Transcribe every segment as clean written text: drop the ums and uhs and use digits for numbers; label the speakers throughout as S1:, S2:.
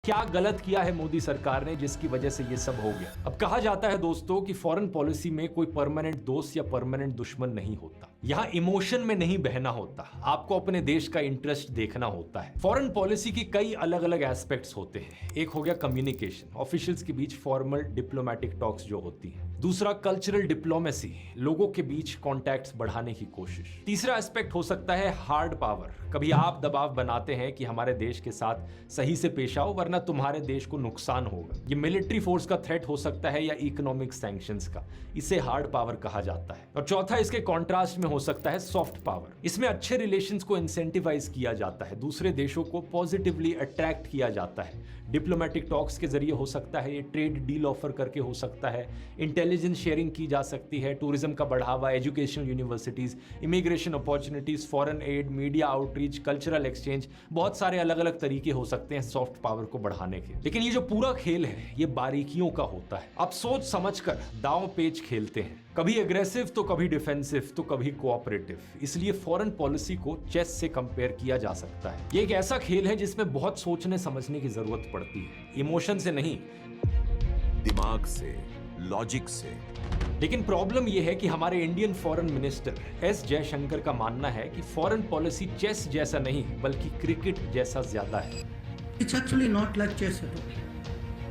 S1: क्या गलत किया है मोदी सरकार ने जिसकी वजह से ये सब हो गया। अब कहा जाता है दोस्तों कि फॉरेन पॉलिसी में कोई परमानेंट दोस्त या परमानेंट दुश्मन नहीं होता। यहाँ इमोशन में नहीं बहना होता, आपको अपने देश का इंटरेस्ट देखना होता है। फॉरेन पॉलिसी की कई अलग अलग एस्पेक्ट्स होते हैं। एक हो गया कम्युनिकेशन, ऑफिशियल्स के बीच फॉर्मल डिप्लोमेटिक टॉक्स जो होती हैं। दूसरा कल्चरल डिप्लोमेसी, लोगों के बीच कॉन्टैक्ट्स बढ़ाने की कोशिश। तीसरा एस्पेक्ट हो सकता है हार्ड पावर, कभी आप दबाव बनाते हैं कि हमारे देश के साथ सही से पेश आओ वरना तुम्हारे देश को नुकसान होगा। ये मिलिट्री फोर्स का थ्रेट हो सकता है या इकोनॉमिक सैंक्शंस का, इसे हार्ड पावर कहा जाता है। और चौथा इसके कॉन्ट्रास्ट में हो सकता है सॉफ्ट पावर, इसमें अच्छे रिलेशंस को इंसेंटिवाइज किया जाता है, दूसरे देशों को पॉजिटिवली अट्रैक्ट किया जाता है। डिप्लोमेटिक टॉक्स के जरिए हो सकता है, ये ट्रेड डील ऑफर करके हो सकता है, इंटेलिजेंस शेयरिंग की जा सकती है, टूरिज्म का बढ़ावा, educational universities, immigration opportunities, foreign add, media outreach, cultural exchange, बहुत सारे अलग अलग तरीके हो सकते हैं सॉफ्ट पावर को बढ़ाने के। लेकिन ये जो पूरा खेल है ये बारीकियों का होता है। आप सोच समझकर दांव पेच खेलते हैं, कभी एग्रेसिव तो कभी डिफेंसिव तो कभी कोऑपरेटिव। इसलिए फॉरेन पॉलिसी को चेस से कंपेयर किया जा सकता है। ये एक ऐसा खेल है जिसमें बहुत सोचने समझने की जरूरत पड़ती है, इमोशन से नहीं,
S2: दिमाग से, लॉजिक से।
S1: लेकिन प्रॉब्लम यह है कि हमारे Indian foreign minister S Jaishankar का मानना है कि फॉरेन पॉलिसी चेस जैसा नहीं बल्कि क्रिकेट जैसा ज्यादा है।
S3: It's actually not like chess at all.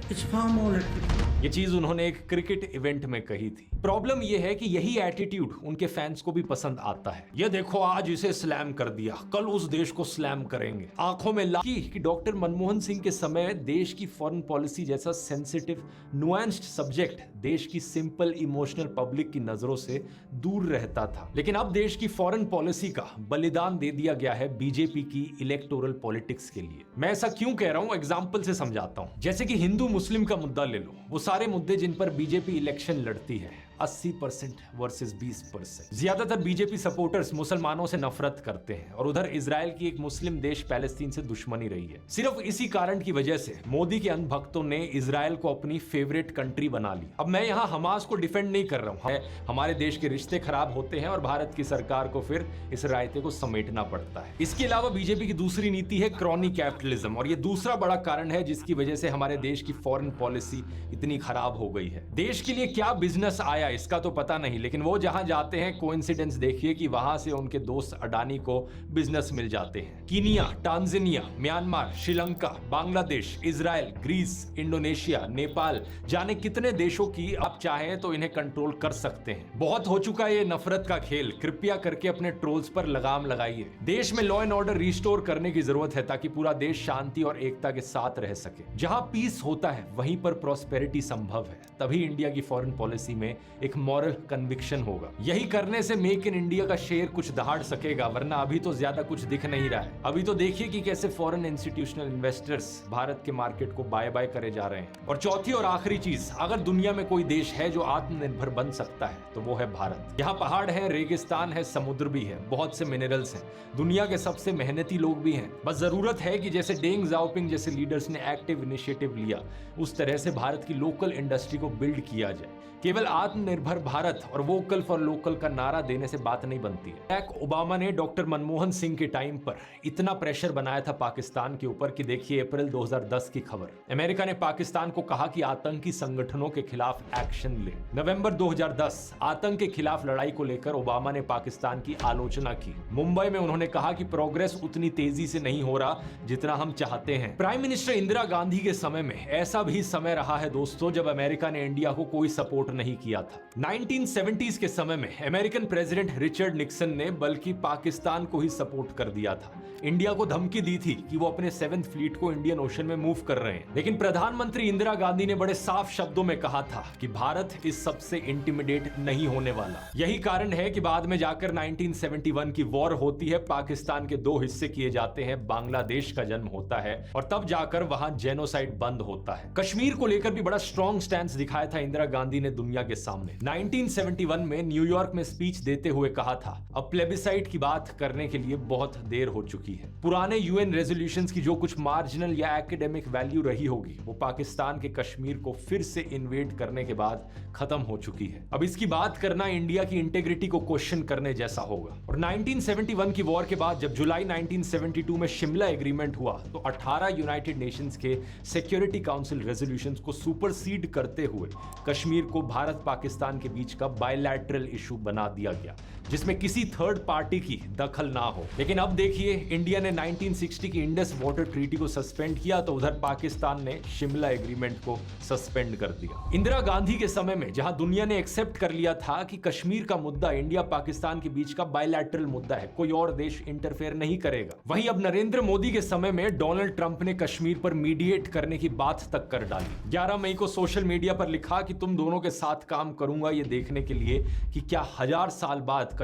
S3: It's far more like cricket.
S1: ये चीज उन्होंने एक क्रिकेट इवेंट में कही थी। प्रॉब्लम ये है कि यही एटीट्यूड उनके फैंस को भी पसंद आता है। ये देखो आज इसे स्लैम कर दिया, कल उस देश को स्लैम करेंगे। आंखों में लागी कि डॉक्टर मनमोहन सिंह के समय देश की फॉरेन पॉलिसी जैसा सेंसिटिव नुआंस्ड सब्जेक्ट देश की सिंपल इमोशनल पब्लिक की नजरों से दूर रहता था। लेकिन अब देश की फॉरेन पॉलिसी का बलिदान दे दिया गया है बीजेपी की इलेक्टोरल पॉलिटिक्स के लिए। मैं ऐसा क्यों कह रहा हूं, एग्जाम्पल से समझाता हूं। जैसे कि हिंदू मुस्लिम का मुद्दा ले लो, वो सारे मुद्दे जिन पर बीजेपी इलेक्शन लड़ती है 80% वर्सेस 20%। ज्यादातर बीजेपी सपोर्टर्स मुसलमानों से नफरत करते हैं और उधर इजराइल की एक मुस्लिम देश पैलेस्तीन से दुश्मनी रही है। सिर्फ इसी कारण की वजह से मोदी के अंध भक्तों ने इजराइल को अपनी फेवरेट कंट्री बना ली। अब मैं यहाँ हमास को डिफेंड नहीं कर रहा हूँ, हमारे देश के रिश्ते खराब होते हैं और भारत की सरकार को फिर इस रायते को समेटना पड़ता है। इसके अलावा बीजेपी की दूसरी नीति है क्रॉनी कैपिटलिज्म, और ये दूसरा बड़ा कारण है जिसकी वजह से हमारे देश की फॉरेन पॉलिसी इतनी खराब हो गई है। देश के लिए क्या बिजनेस आया इसका तो पता नहीं, लेकिन वो जहां जाते हैं कोइंसिडेंस देखिए कि वहां से उनके दोस्त अडानी को बिजनेस मिल जाते हैं। Kenya, Tanzania, Myanmar, Sri Lanka, Bangladesh, Israel, Greece, Indonesia, Nepal, जाने कितने देशों की आप चाहें तो इन्हें कंट्रोल कर सकते हैं। बहुत हो चुका है ये नफरत का खेल, कृपया करके अपने ट्रोल्स पर लगाम लगाइए। देश में लॉ एंड ऑर्डर रिस्टोर करने की जरूरत है ताकि पूरा देश शांति और एकता के साथ रह सके। जहां पीस होता है वहीं पर प्रॉस्पेरिटी संभव है, तभी इंडिया की फॉरेन पॉलिसी में एक मॉरल कन्विक्शन होगा। यही करने से मेक इन इंडिया का शेर कुछ दहाड़ सकेगा, वरना अभी तो ज्यादा कुछ दिख नहीं रहा है। अभी तो देखिए कि कैसे फॉरेन इंस्टीट्यूशनल इन्वेस्टर्स भारत के मार्केट को बाय बाय करे जा रहे हैं। और चौथी और आखिरी चीज, अगर दुनिया में कोई देश है जो आत्मनिर्भर बन सकता है तो वो है भारत। यहाँ पहाड़ है, रेगिस्तान है, समुद्र भी है, बहुत से मिनरल्स हैं, दुनिया के सबसे मेहनती लोग भी हैं। बस जरूरत है कि जैसे डेंग जाओपिंग जैसे लीडर्स ने एक्टिव इनिशिएटिव लिया, उस तरह से भारत की लोकल इंडस्ट्री को बिल्ड किया जाए। केवल आत्मनिर्भर भारत और वोकल फॉर लोकल का नारा देने से बात नहीं बनती है। बराक ओबामा ने डॉक्टर मनमोहन सिंह के टाइम पर इतना प्रेशर बनाया था पाकिस्तान के ऊपर कि देखिए अप्रैल 2010 की खबर, अमेरिका ने पाकिस्तान को कहा कि आतंकी संगठनों के खिलाफ एक्शन ले। नवंबर 2010 आतंक के खिलाफ लड़ाई को लेकर ओबामा ने पाकिस्तान की आलोचना की। मुंबई में उन्होंने कहा कि प्रोग्रेस उतनी तेजी से नहीं हो रहा जितना हम चाहते हैं। प्राइम मिनिस्टर इंदिरा गांधी के समय में ऐसा भी समय रहा है दोस्तों जब अमेरिका ने इंडिया को कोई सपोर्ट नहीं किया था। 1970s के समय में अमेरिकन प्रेसिडेंट रिचर्ड निक्सन ने बल्कि पाकिस्तान को ही सपोर्ट कर दिया था। इंडिया को धमकी दी थी कि वो अपने 7th फ्लीट को इंडियन ओशन में मूव कर रहे हैं। लेकिन प्रधानमंत्री इंदिरा गांधी ने बड़े साफ शब्दों में कहा था कि भारत इस सबसे इंटिमिडेट नहीं होने वाला। यही कारण है कि बाद में जाकर 1971 की वॉर होती है, पाकिस्तान के 2 हिस्से किए जाते हैं, बांग्लादेश का जन्म होता है और तब जाकर वहां जेनोसाइड बंद होता है। कश्मीर को लेकर भी बड़ा स्ट्रॉन्ग स्टैंड दिखाया था इंदिरा गांधी ने दुनिया के सामने। सामने 1971 में न्यूयॉर्क में स्पीच देते हुए कहा था, अब प्लेबिसाइट की बात करने के लिए बहुत देर हो चुकी है। पुराने यूएन रेजोल्यूशंस की जो कुछ मार्जिनल या एकेडमिक वैल्यू रही होगी वो पाकिस्तान के कश्मीर को फिर से इन्वेड करने के बाद खत्म हो चुकी है। अब इसकी बात करना इंडिया की इंटेग्रिटी को क्वेश्चन करने जैसा होगा। और 1971 की वॉर के बाद जब जुलाई 1972 में शिमला एग्रीमेंट हुआ तो 18 यूनाइटेड नेशंस के सिक्योरिटी काउंसिल रेजोल्यूशंस को सुपरसीड करते हुए कश्मीर को भारत पाकिस्तान के बीच का बायलैटरल इशू बना दिया गया, जिसमें किसी थर्ड पार्टी की दखल ना हो। लेकिन अब देखिए, इंडिया ने 1960 की इंडस वाटर ट्रीटी को सस्पेंड किया तो उधर पाकिस्तान ने शिमला एग्रीमेंट को सस्पेंड कर दिया। इंदिरा गांधी के समय में जहां दुनिया ने एक्सेप्ट कर लिया था कि कश्मीर का मुद्दा इंडिया पाकिस्तान के बीच का बायलैटरल मुद्दा है, कोई और देश इंटरफेयर नहीं करेगा, वहीं अब नरेंद्र मोदी के समय में डोनाल्ड ट्रंप ने कश्मीर पर मीडिएट करने की बात तक कर डाली। 11 मई को सोशल मीडिया पर लिखा कि तुम दोनों के साथ काम करूंगा ये देखने के लिए कि क्या 1000 साल बाद